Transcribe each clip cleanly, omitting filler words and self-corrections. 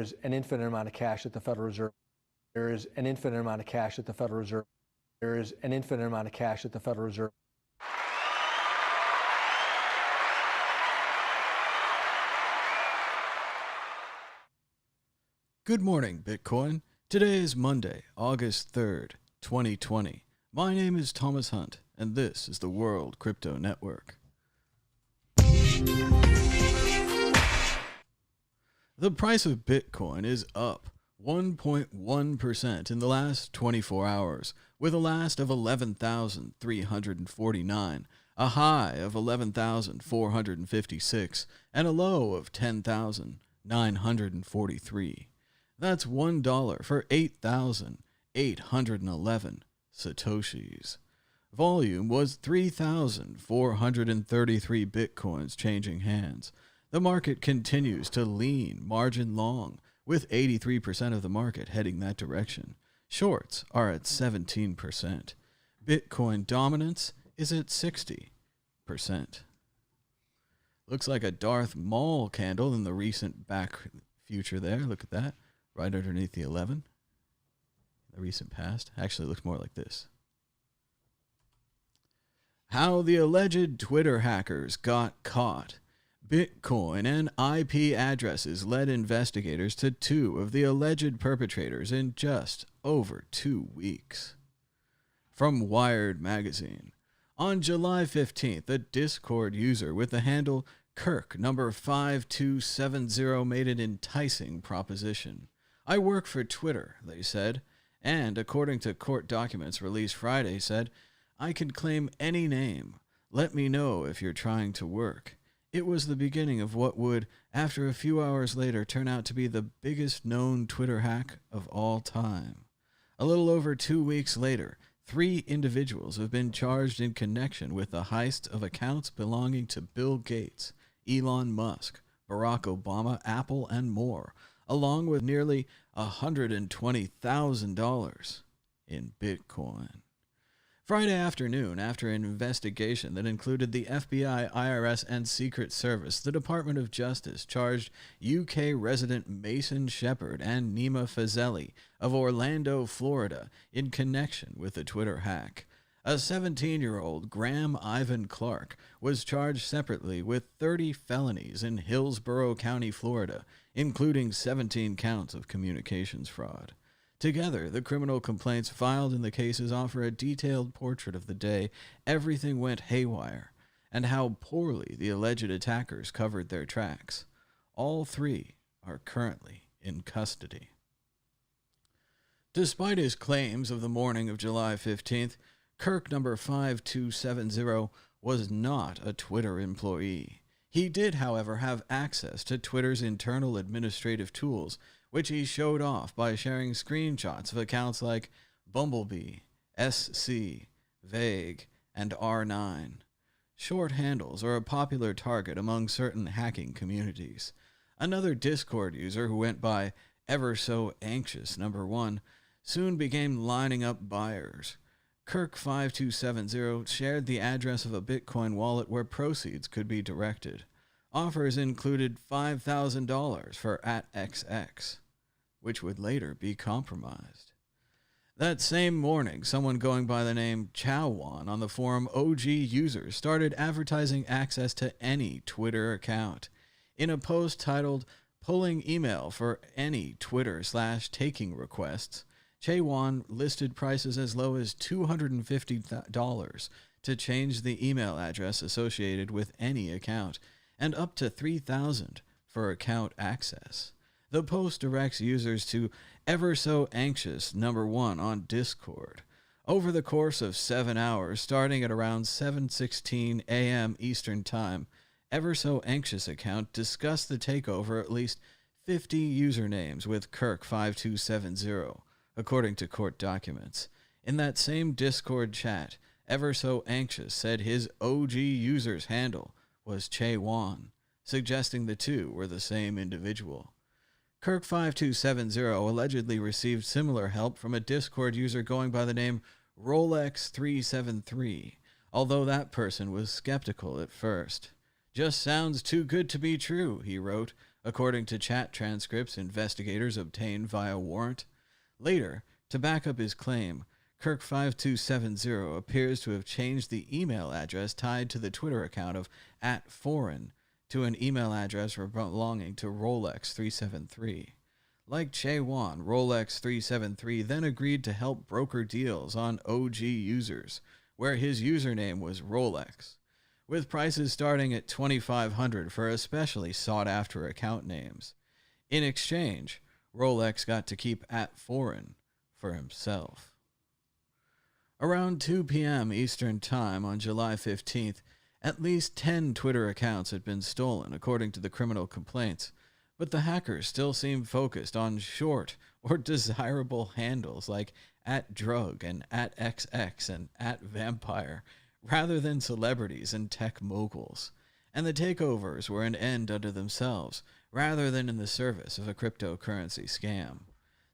is an infinite amount of cash at the Federal Reserve. There is an infinite amount of cash at the Federal Reserve. There is an infinite amount of cash at the Federal Reserve. Good morning, Bitcoin. Today is Monday, August 3rd, 2020. My name is Thomas Hunt, and this is the World Crypto Network. The price of Bitcoin is up 1.1% in the last 24 hours, with a last of 11,349, a high of 11,456, and a low of 10,943. That's $1 for 8,811 Satoshis. Volume was 3,433 Bitcoins changing hands. The market continues to lean margin long, with 83% of the market heading that direction. Shorts are at 17%. Bitcoin dominance is at 60%. Looks like a Darth Maul candle in the recent back future there. Look at that. Right underneath the 11. The recent past. Actually, it looks more like this. How the alleged Twitter hackers got caught. Bitcoin and IP addresses led investigators to two of the alleged perpetrators in just over 2 weeks. From Wired Magazine. On July 15th, a Discord user with the handle Kirk number 5270 made an enticing proposition. I work for Twitter, they said, and according to court documents released Friday said, I can claim any name. Let me know if you're trying to work. It was the beginning of what would, after a few hours later, turn out to be the biggest known Twitter hack of all time. A little over 2 weeks later, 3 individuals have been charged in connection with the heist of accounts belonging to Bill Gates, Elon Musk, Barack Obama, Apple, and more, along with nearly $120,000 in Bitcoin. Friday afternoon, after an investigation that included the FBI, IRS, and Secret Service, the Department of Justice charged UK resident Mason Shepard and Nima Fazeli of Orlando, Florida, in connection with the Twitter hack. A 17-year-old, Graham Ivan Clark, was charged separately with 30 felonies in Hillsborough County, Florida, including 17 counts of communications fraud. Together, the criminal complaints filed in the cases offer a detailed portrait of the day everything went haywire, and how poorly the alleged attackers covered their tracks. All 3 are currently in custody. Despite his claims of the morning of July 15th, Kirk number 5270 was not a Twitter employee. He did, however, have access to Twitter's internal administrative tools, which he showed off by sharing screenshots of accounts like Bumblebee, SC, Vague, and R9. Short handles are a popular target among certain hacking communities. Another Discord user who went by Ever So Anxious number 1 soon began lining up buyers. Kirk 5270 shared the address of a Bitcoin wallet where proceeds could be directed. Offers included $5,000 for @XX, which would later be compromised. That same morning, someone going by the name Chowwan on the forum OG Users started advertising access to any Twitter account. In a post titled, Pulling Email for Any Twitter/Taking Requests, Chowwan listed prices as low as $250 to change the email address associated with any account, and up to $3,000 for account access. The post directs users to Ever So Anxious number 1 on Discord. Over the course of 7 hours, starting at around 7:16 a.m. Eastern Time, Ever So Anxious account discussed the takeover at least 50 usernames with Kirk 5270, according to court documents. In that same Discord chat, Ever So Anxious said his OG user's handle was Chowwan, suggesting the two were the same individual. Kirk 5270 allegedly received similar help from a Discord user going by the name Rolex373, although that person was skeptical at first. Just sounds too good to be true, he wrote, according to chat transcripts investigators obtained via warrant. Later, to back up his claim, Kirk5270 appears to have changed the email address tied to the Twitter account of @foreign to an email address belonging to Rolex373. Like Chaewon, Rolex373 then agreed to help broker deals on OG users, where his username was Rolex, with prices starting at $2,500 for especially sought-after account names. In exchange, Rolex got to keep @foreign for himself. Around 2 p.m. Eastern Time on July 15th, at least 10 Twitter accounts had been stolen, according to the criminal complaints, but the hackers still seemed focused on short or desirable handles like @drug and @xx and @vampire, rather than celebrities and tech moguls. And the takeovers were an end unto themselves, rather than in the service of a cryptocurrency scam.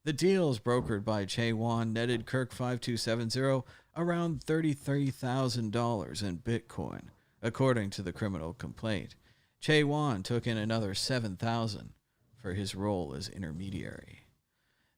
The deals brokered by Chaewon netted Kirk5270 around $33,000 in Bitcoin, according to the criminal complaint. Chaewon took in another $7,000 for his role as intermediary.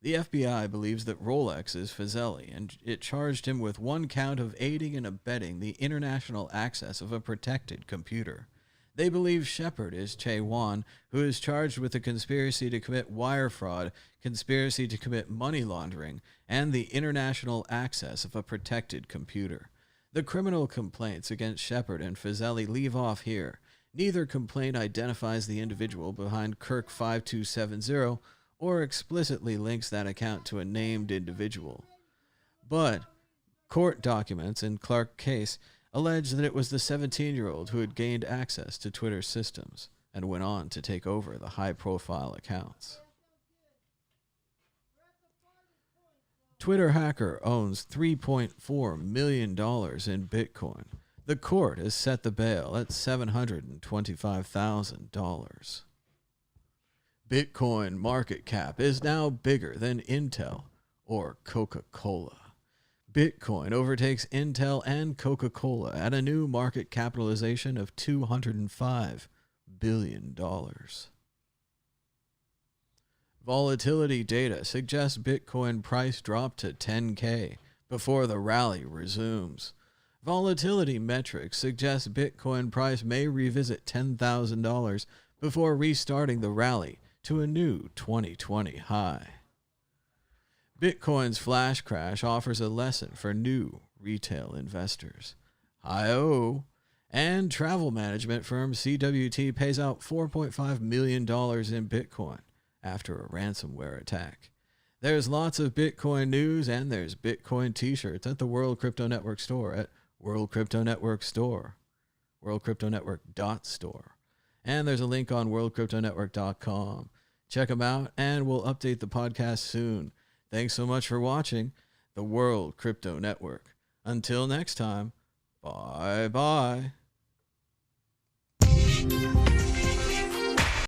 The FBI believes that Rolex is Fazeli, and it charged him with one count of aiding and abetting the international access of a protected computer. They believe Shepard is Chaewon, who is charged with a conspiracy to commit wire fraud, conspiracy to commit money laundering, and the international access of a protected computer. The criminal complaints against Shepard and Fazeli leave off here. Neither complaint identifies the individual behind Kirk5270 or explicitly links that account to a named individual. But court documents in Clark's case allege that it was the 17-year-old who had gained access to Twitter's systems and went on to take over the high-profile accounts. Twitter hacker owns $3.4 million in Bitcoin. The court has set the bail at $725,000. Bitcoin market cap is now bigger than Intel or Coca-Cola. Bitcoin overtakes Intel and Coca-Cola at a new market capitalization of $205 billion. Volatility data suggests Bitcoin price dropped to 10K before the rally resumes. Volatility metrics suggest Bitcoin price may revisit $10,000 before restarting the rally to a new 2020 high. Bitcoin's flash crash offers a lesson for new retail investors. Hi-oh! And travel management firm CWT pays out $4.5 million in Bitcoin after a ransomware attack. There's lots of Bitcoin news, and there's Bitcoin t-shirts at the World Crypto Network store at World Crypto Network store, worldcryptonetwork.store. And there's a link on worldcryptonetwork.com. Check them out, and we'll update the podcast soon. Thanks so much for watching the World Crypto Network. Until next time, bye-bye.